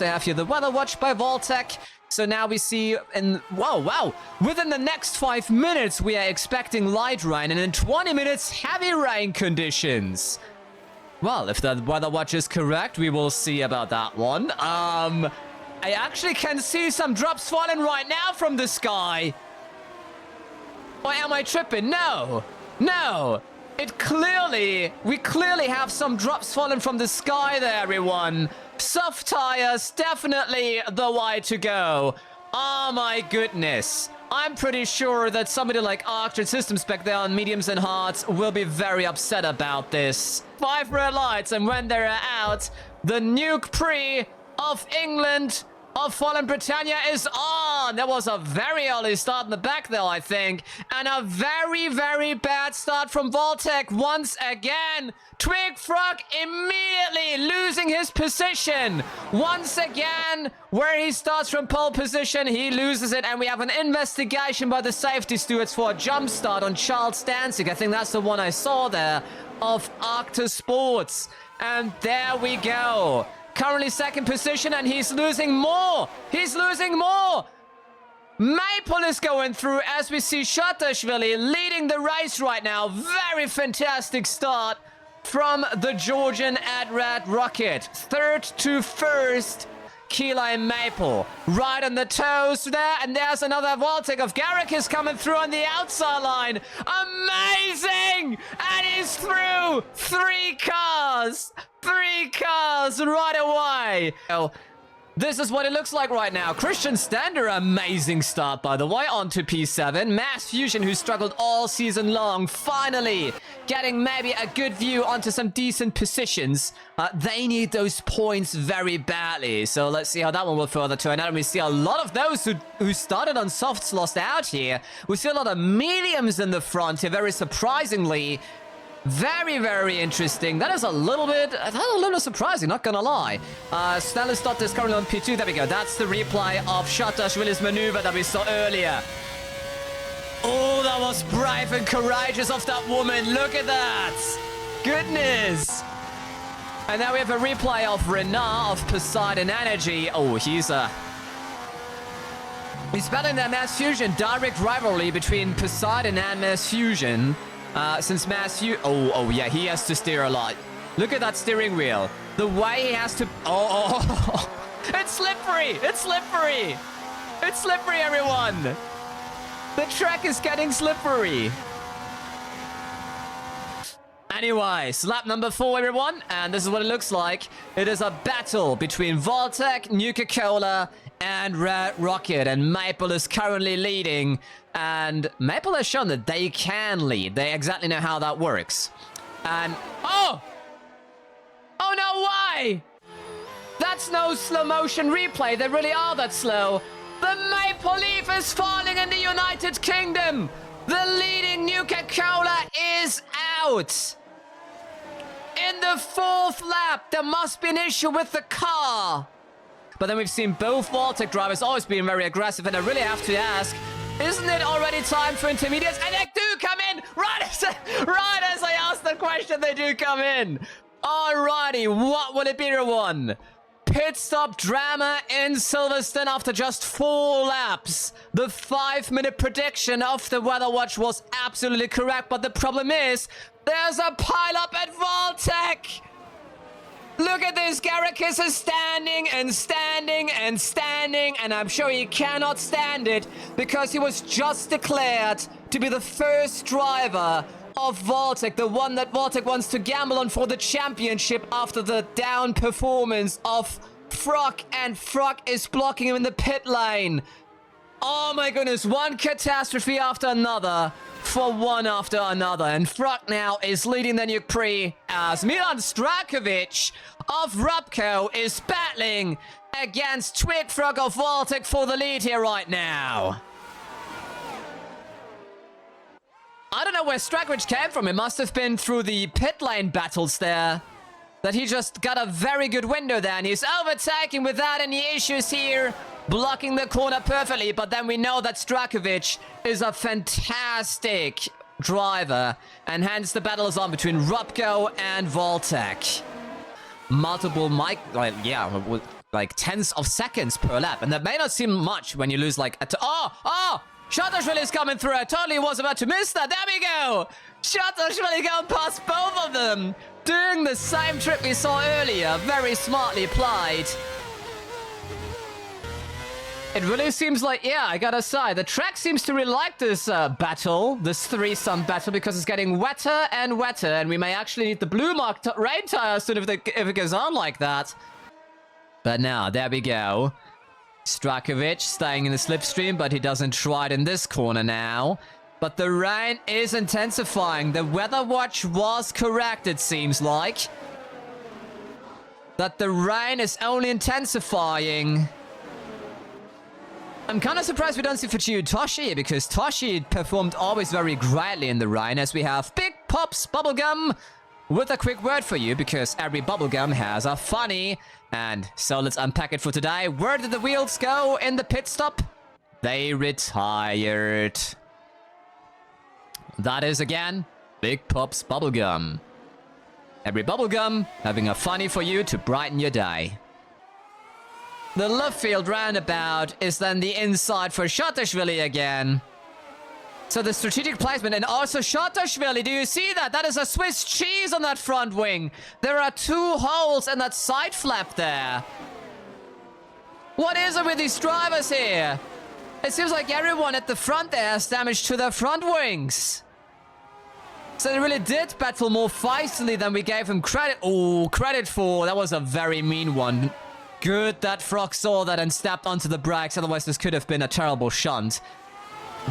I have here the weather watch by Vaultec. So now we see wow, within the next 5 minutes we are expecting light rain, and in 20 minutes heavy rain conditions. Well, if the weather watch is correct, we will see about that one. I actually can see some drops falling right now from the sky. Or am I tripping? No. We clearly have some drops falling from the sky there, everyone. Soft tires, definitely the way to go. Oh my goodness. I'm pretty sure that somebody like Arctic Systems back there on mediums and hards will be very upset about this. 5 red lights, and when they're out, the Nuke Prix of England, of Fallen Britannia is on. There was a very early start in the back there, I think. And a very, very bad start from Vaultec once again. Twig Frog immediately losing his position. Once again, where he starts from pole position, he loses it. And we have an investigation by the safety stewards for a jump start on Charles Danzig. I think that's the one I saw there, of Arctic Sports. And there we go. Currently second position, and he's losing more. Maple is going through as we see Shatashvili leading the race right now. Very fantastic start from the Georgian at Red Rocket. Third to first, Kila and Maple. Right on the toes there, and there's another Vaultec of Garrick is coming through on the outside line. Amazing! And he's through! 3 cars! 3 cars right away! Oh, this is what it looks like right now. Christian Stander, amazing start, by the way, onto P7. Mass Fusion, who struggled all season long, finally getting maybe a good view onto some decent positions. They need those points very badly. So let's see how that one will further turn out. And we see a lot of those who started on softs lost out here. We see a lot of mediums in the front here, very surprisingly. Very, very interesting. That is a little bit surprising, not gonna lie. Stellis Dot is currently on P2. There we go. That's the replay of Shatashvili's maneuver that we saw earlier. Oh, that was brave and courageous of that woman. Look at that. Goodness. And now we have a replay of Renard of Poseidon Energy. Oh, he's battling that Mass Fusion. Direct rivalry between Poseidon and Mass Fusion. Since oh yeah, he has to steer a lot. Look at that steering wheel. The way he has to... Oh, it's slippery. It's slippery. It's slippery, everyone. The track is getting slippery. Anyways, lap number 4, everyone. And this is what it looks like. It is a battle between Vaultec, Nuka-Cola, and Red Rocket. And Maple is currently leading. And Maple has shown that they can lead. They exactly know how that works. And... Oh! Oh no, why? That's no slow motion replay. They really are that slow. The Maple Leaf is falling in the United Kingdom. The leading Nuka-Cola is out. In the 4th lap, there must be an issue with the car. But then we've seen both Vaultec drivers always being very aggressive. And I really have to ask, isn't it already time for intermediates? And they do come in! Right as I asked the question, they do come in. Alrighty, what will it be, everyone? Pit stop drama in Silverstone after just 4 laps. The 5-minute prediction of the weather watch was absolutely correct, but the problem is, there's a pile-up at Vaultec! Look at this, Garricus is standing and standing and standing, and I'm sure he cannot stand it because he was just declared to be the first driver of Vaultec, the one that Vaultec wants to gamble on for the championship after the down performance of Frog, and Frog is blocking him in the pit lane. Oh my goodness, one catastrophe after another for one after another. And Frog now is leading the Nuke Prix as Milan Strakovic of Rubco is battling against Twig Frog of Vaultec for the lead here right now. I don't know where Strakovic came from. It must have been through the pit lane battles there that he just got a very good window there. And he's overtaking without any issues here, blocking the corner perfectly. But then we know that Strakovic is a fantastic driver. And hence the battle is on between Rubco and Vaultec. Multiple mic... yeah, like tenths of seconds per lap. And that may not seem much when you lose like... Shatashvili is coming through. I totally was about to miss that. There we go. Shatashvili going past both of them. Doing the same trick we saw earlier. Very smartly applied. It really seems like, yeah, I gotta say, the track seems to really like this battle, this threesome battle, because it's getting wetter and wetter, and we may actually need the blue mark rain tires soon if it goes on like that. But now, there we go. Strakovic staying in the slipstream, but he doesn't try it in this corner now. But the rain is intensifying. The weather watch was correct, it seems like. That the rain is only intensifying. I'm kind of surprised we don't see Fujiu Toshi, because Toshi performed always very greatly in the rain, as we have Big Pops Bubblegum with a quick word for you, because every bubblegum has a funny. And so let's unpack it for today. Where did the wheels go in the pit stop? They retired. That is, again, Big Pops Bubblegum. Every bubblegum having a funny for you to brighten your day. The left field roundabout is then the inside for Shatashvili again. So the strategic placement, and also Shatashvili, do you see that? That is a Swiss cheese on that front wing. There are 2 holes in that side flap there. What is it with these drivers here? It seems like everyone at the front there has damage to their front wings. So they really did battle more feistily than we gave him credit for. That was a very mean one. Good that Frog saw that and stepped onto the brakes, otherwise this could have been a terrible shunt.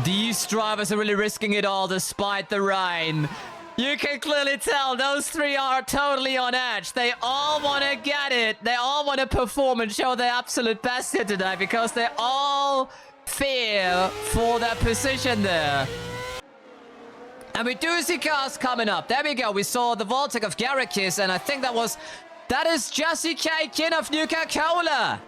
These drivers are really risking it all despite the rain. You can clearly tell those 3 are totally on edge. They all want to get it. They all want to perform and show their absolute best here today, because they all fear for their position there. And we do see cars coming up. There we go. We saw the Voltec of Garrikis, and I think that is Jessie K. Kin of Nuka-Cola.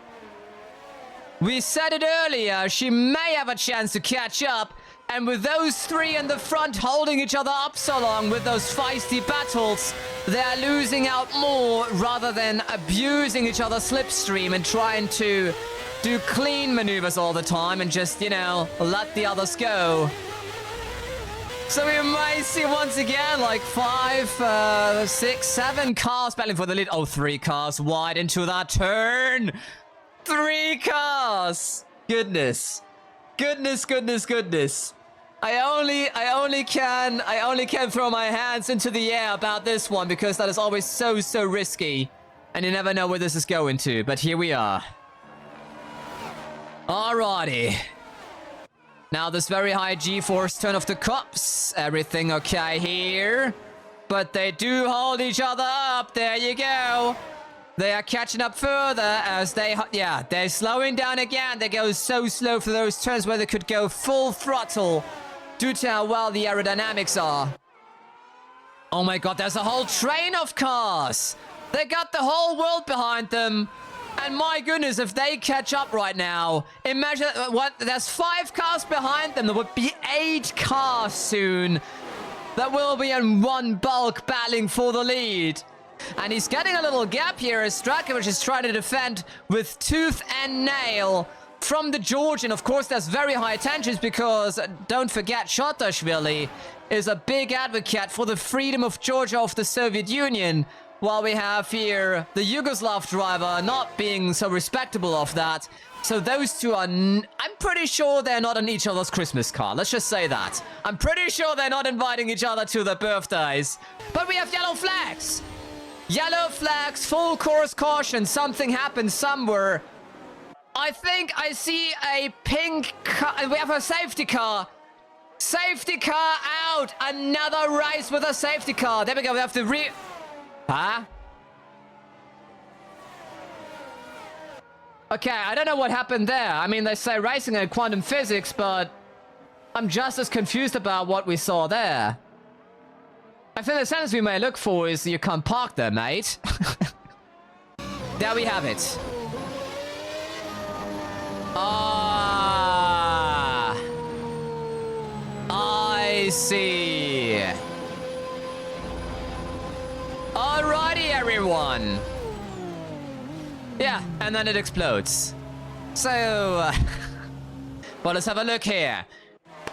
We said it earlier, she may have a chance to catch up, and with those 3 in the front holding each other up so long with those feisty battles, they're losing out more rather than abusing each other's slipstream and trying to do clean maneuvers all the time and just, you know, let the others go. So we may see once again like 5, 6, 7 cars battling for the lead. Oh, 3 cars wide into that turn. 3 cars! Goodness. Goodness. I only can throw my hands into the air about this one, because that is always so risky. And you never know where this is going to, but here we are. Alrighty. Now this very high G-force turn off the cops. Everything okay here. But they do hold each other up. There you go. They are catching up further as they're slowing down again. They go so slow for those turns where they could go full throttle due to how well the aerodynamics are. Oh my god, there's a whole train of cars. They got the whole world behind them. And my goodness, if they catch up right now, imagine there's 5 cars behind them. There would be 8 cars soon that will be in one bulk battling for the lead. And he's getting a little gap here as Strakovic is trying to defend with tooth and nail from the Georgian. Of course, there's very high tensions because, don't forget, Shatashvili is a big advocate for the freedom of Georgia of the Soviet Union, while we have here the Yugoslav driver not being so respectable of that. So those two are... I'm pretty sure they're not on each other's Christmas card. Let's just say that. I'm pretty sure they're not inviting each other to their birthdays. But we have yellow flags. Yellow flags, full course caution. Something happened somewhere. I think I see a pink car. We have a safety car. Safety car out. Another race with a safety car. There we go. We have to Huh? Okay, I don't know what happened there. I mean, they say racing and quantum physics, but I'm just as confused about what we saw there. I think the sentence we may look for is you can't park there, mate. There we have it. Ah, I see. Alrighty, everyone. Yeah, Yeah, and then it explodes. So, well, let's have a look here.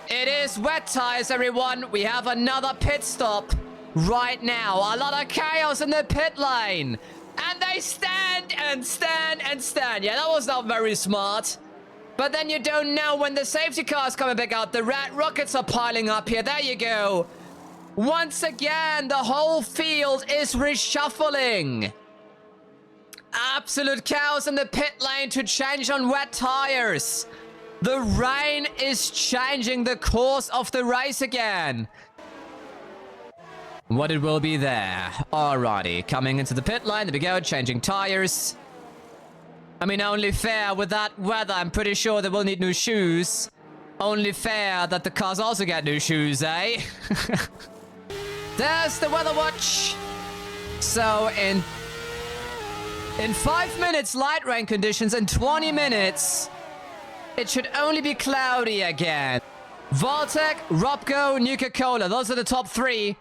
It is wet tires, everyone. We have another pit stop right now. A lot of chaos in the pit lane. And they stand and stand and stand. Yeah, that was not very smart. But then you don't know when the safety car is coming back out. The red rockets are piling up here. There you go. Once again, the whole field is reshuffling. Absolute chaos in the pit lane to change on wet tires. The rain is changing the course of the race again. What it will be there. Alrighty, coming into the pit lane. There we go, changing tires. I mean, only fair with that weather. I'm pretty sure they will need new shoes. Only fair that the cars also get new shoes, eh? There's the weather watch. So in 5 minutes, light rain conditions. In 20 minutes, it should only be cloudy again. Vaultec, Robco, Nuke-Cola. Those are the top 3.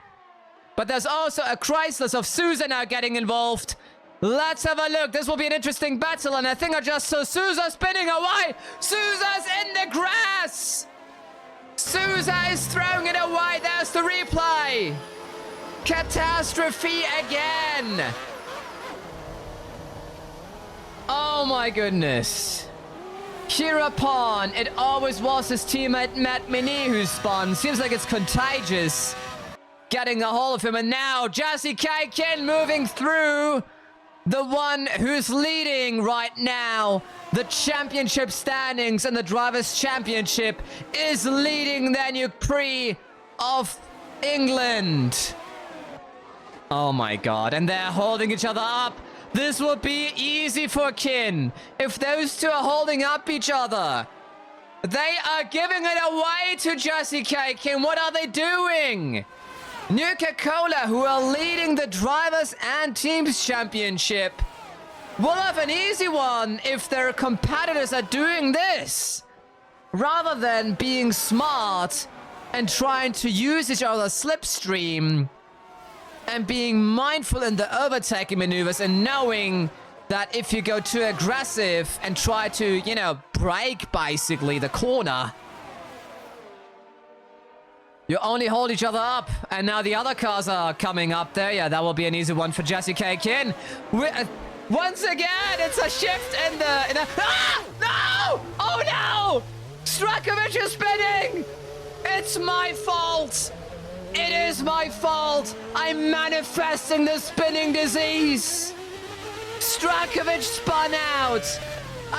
But there's also a crisis of Sousa now getting involved. Let's have a look. This will be an interesting battle. And I think I just saw Sousa spinning away. Sousa's in the grass. Sousa is throwing it away. There's the replay. Catastrophe again. Oh my goodness. Hereupon, it always was his teammate Matt Mini who spun. Seems like it's contagious. Getting a hold of him. And now Jesse Kaikin moving through. The one who's leading right now the championship standings and the Drivers' Championship is leading the Nuke Prix of England. Oh my god, and they're holding each other up. This will be easy for Kin if those two are holding up each other. They are giving it away to Jesse Kaikin. What are they doing? Nuke-Cola, who are leading the Drivers and Teams Championship, will have an easy one if their competitors are doing this. Rather than being smart and trying to use each other's slipstream and being mindful in the overtaking maneuvers and knowing that if you go too aggressive and try to, you know, break basically the corner, you only hold each other up. And now the other cars are coming up there. Yeah, that will be an easy one for Jesse Kaikin. Once again, it's a shift in the... Ah! No! Oh no! Strakovic is spinning! It's my fault! It is my fault! I'm manifesting the spinning disease! Strakovic spun out!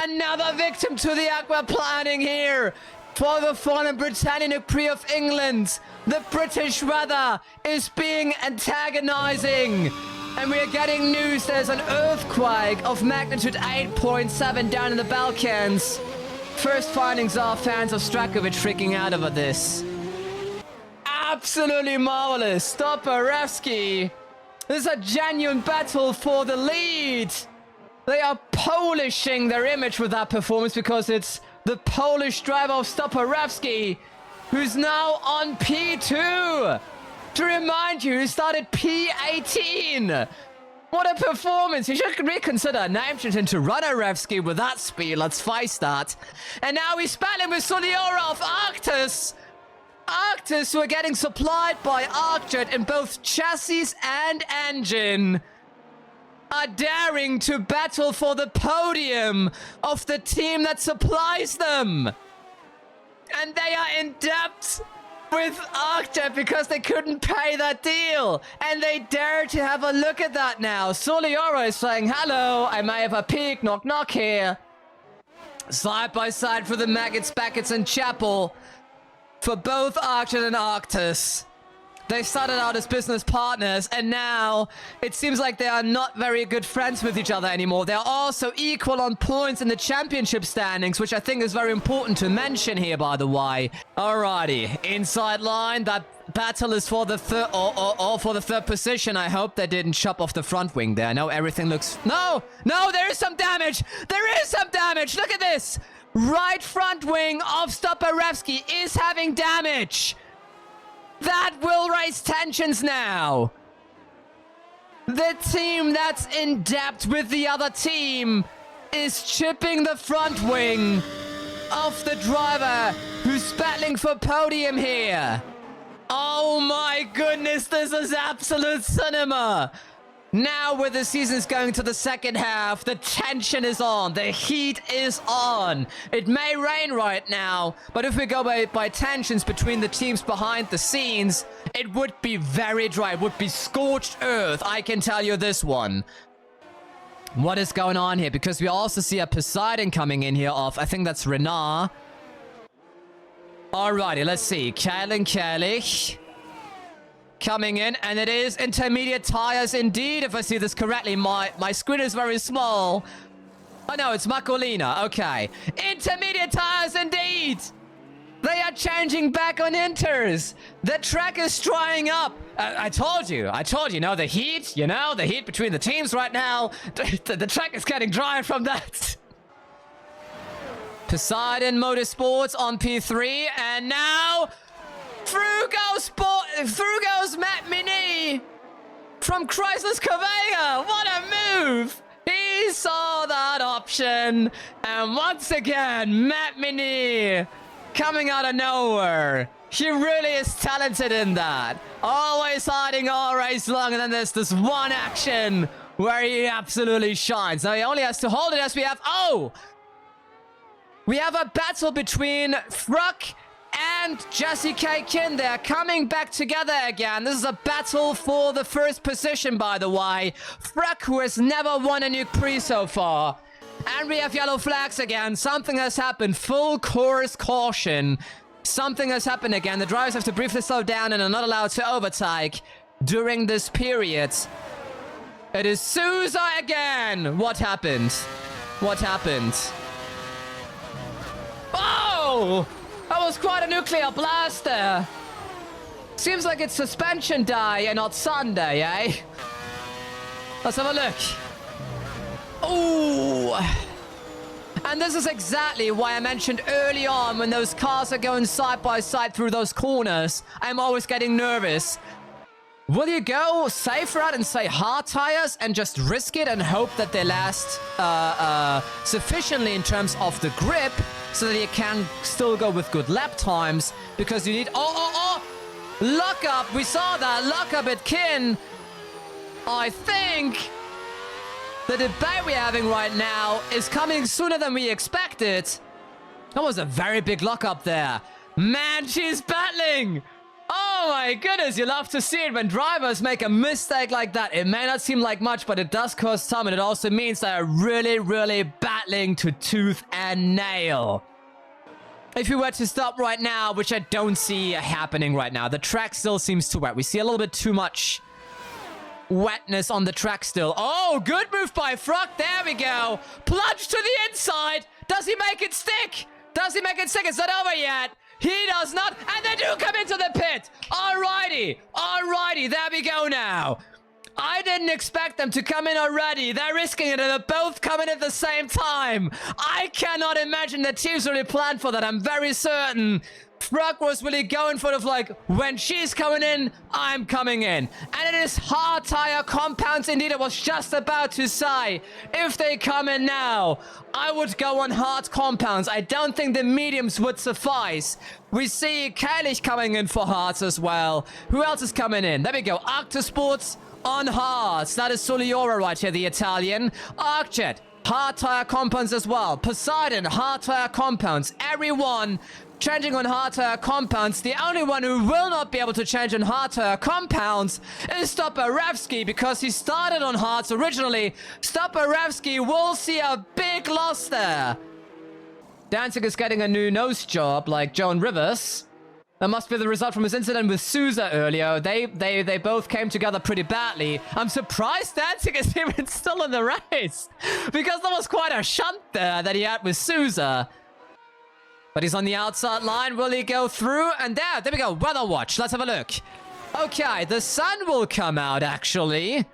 Another victim to the aquaplaning here! For the fallen Britannic Prix of England, the British weather is being antagonizing. And we are getting news there's an earthquake of magnitude 8.7 down in the Balkans. First findings are fans of Strakovic freaking out over this. Absolutely marvelous. Stoparewski. This is a genuine battle for the lead. They are polishing their image with that performance because it's the Polish driver of Stoparewski, who's now on P2. To remind you, he started P18. What a performance. You should reconsider name change into Runarewski with that speed. Let's face that. And now he's battling with Soliora of Arctis. Arctis, who are getting supplied by Arcjet in both chassis and engine, are daring to battle for the podium of the team that supplies them. And they are in debt with Arcjet because they couldn't pay that deal. And they dare to have a look at that now. Soliora is saying, hello, I may have a peek, knock knock here. Side by side for the Maggots, Backets, and Chapel. For both Arcjet and Arctis. They started out as business partners, and now it seems like they are not very good friends with each other anymore. They're also equal on points in the championship standings, which I think is very important to mention here, by the way. Alrighty, inside line. That battle is for the third, or for the third position. I hope they didn't chop off the front wing there. No, everything looks... No, there is some damage. There is some damage. Look at this. Right front wing of Stoparewski is having damage. That will raise tensions now. The team that's in debt with the other team is chipping the front wing of the driver who's battling for podium here. Oh my goodness, this is absolute cinema. Now with the seasons going to the second half, the tension is on, the heat is on. It may rain right now, but if we go by tensions between the teams behind the scenes, it would be very dry. It would be scorched earth, I can tell you this one. What is going on here? Because we also see a Poseidon coming in here off, I think that's Renard. Alrighty, let's see. Kalen Kerlich coming in, and it is intermediate tires indeed, if I see this correctly. My screen is very small. Oh no, it's Macolina. Okay. Intermediate tires indeed. They are changing back on inters. The track is drying up. I told you, no, the heat, the heat between the teams right now. The track is getting drier from that. Poseidon Motorsports on P3, and now through goes Matt Mini from Chrysler's Corvega. What a move! He saw that option, and once again, Matt Mini coming out of nowhere. He really is talented in that. Always hiding all race long, and then there's this one action where he absolutely shines. Now he only has to hold it as we have... Oh! We have a battle between Fruck and Jesse K. Kin. They're coming back together again. This is a battle for the first position, by the way. Fruck, who has never won a Nuke Prix so far. And we have yellow flags again. Something has happened. Full course caution. Something has happened again. The drivers have to briefly slow down and are not allowed to overtake during this period. It is Sousa again. What happened? What happened? Oh! That was quite a nuclear blast there. Seems like it's suspension day and not Sunday, eh? Let's have a look. Ooh. And this is exactly why I mentioned early on, when those cars are going side by side through those corners, I'm always getting nervous. Will you go safe route and say hard tires and just risk it and hope that they last sufficiently in terms of the grip so that you can still go with good lap times? Because you need... Oh! Lock up! We saw that! Lock up at Kin! I think the debate we're having right now is coming sooner than we expected. That was a very big lockup there. Man, she's battling! Oh my goodness, you love to see it when drivers make a mistake like that. It may not seem like much, but it does cost time, and it also means they are really, really battling to tooth and nail. If we were to stop right now, which I don't see happening right now, the track still seems too wet. We see a little bit too much wetness on the track still. Oh, good move by Fruck. There we go. Plunge to the inside. Does he make it stick? Does he make it stick? It's not over yet. He does not, and they do come into the pit. Alrighty, there we go now. I didn't expect them to come in already. They're risking it, and they're both coming at the same time. I cannot imagine the teams really planned for that. I'm very certain Fruck was really going for it, like, when she's coming in, I'm coming in. And it is hard tire compounds indeed. I was just about to say, if they come in now, I would go on hard compounds. I don't think the mediums would suffice. We see Kailich coming in for hards as well. Who else is coming in? There we go. Arctosports on hards. That is Soliora right here, the Italian. Arcjet, hard tire compounds as well. Poseidon, hard tire compounds. Everyone changing on hard tire compounds. The only one who will not be able to change on hard tire compounds is Stoparevsky, because he started on hards originally. Stoparevsky will see a big loss there. Danzig is getting a new nose job like Joan Rivers. That must be the result from his incident with Sousa earlier. They both came together pretty badly. I'm surprised Danzig is even still in the race, because that was quite a shunt there that he had with Sousa. But he's on the outside line. Will he go through? And there we go. Weather watch. Let's have a look. Okay, the sun will come out, actually.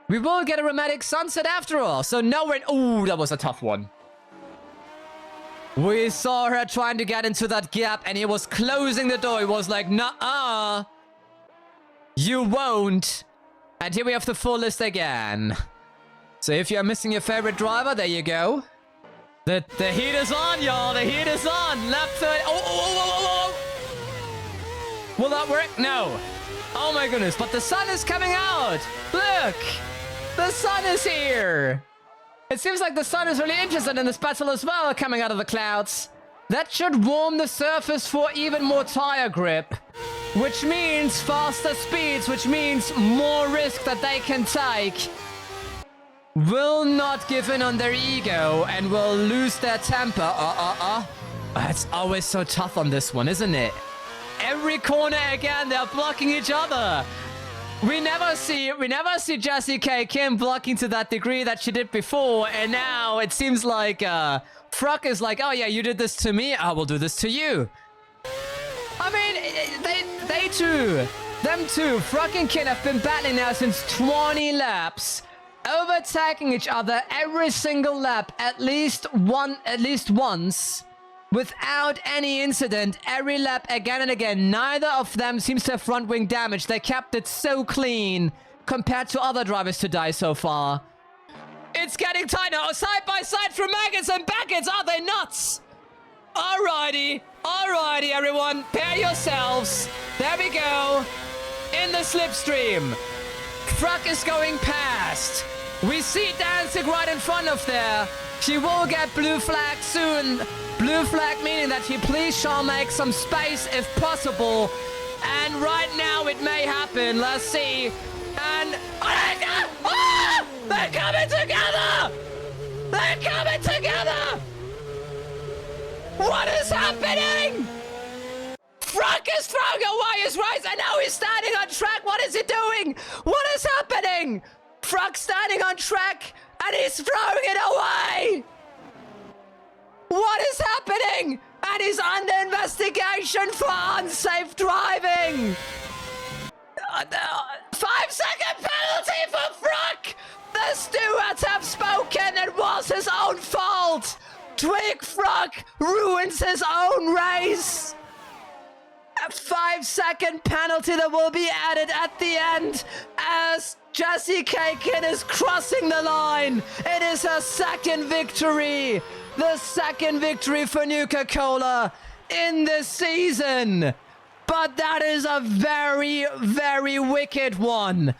We will get a romantic sunset after all. So no rain. Ooh, that was a tough one. We saw her trying to get into that gap, and he was closing the door. He was like, nuh-uh. You won't. And here we have the full list again. So if you're missing your favorite driver, there you go. The heat is on, y'all. The heat is on. Lap 30. Oh. Will that work? No. Oh my goodness. But the sun is coming out. Look. The sun is here. It seems like the sun is really interested in this battle as well, coming out of the clouds. That should warm the surface for even more tire grip. Which means faster speeds, which means more risk that they can take. Will not give in on their ego and will lose their temper. It's always so tough on this one, isn't it? Every corner again, they're blocking each other. We never see Jessie K. Kim blocking to that degree that she did before, and now it seems like Fruck is like, oh yeah, you did this to me, I will do this to you. I mean, they two, them two, Fruck and Kid have been battling now since 20 laps. Overtaking each other every single lap at least once without any incident every lap again and again. Neither of them seems to have front wing damage. They kept it so clean compared to other drivers to die so far. It's getting tighter. Side by side from Maggots and Baggots. Are they nuts? Alrighty, everyone. Pair yourselves. There we go. In the slipstream. Fruck is going past. We see Dancing right in front of there. She will get blue flag soon. Blue flag meaning that he please shall make some space if possible. And right now it may happen. Let's see. And... Oh, they're coming together! They're coming together! What is happening? Fruck is throwing away his race and now he's standing on track. What is he doing? What is happening? Fruck standing on track and he's throwing it away. What is happening? And he's under investigation for unsafe driving. 5-second penalty for Fruck. The stewards have spoken. It was his own fault. Twig Fruck ruins his own race. A 5-second penalty that will be added at the end as Jessie Kakin is crossing the line. It is her second victory. The second victory for Nuke-Cola in this season. But that is a very, very wicked one.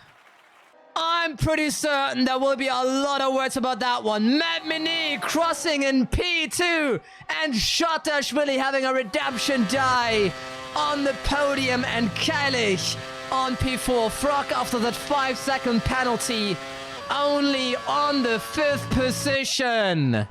I'm pretty certain there will be a lot of words about that one. Matt Mini crossing in P2 and Shotashvili having a redemption die on the podium and Kailich on P4. Fruck after that 5-second penalty only on the 5th position.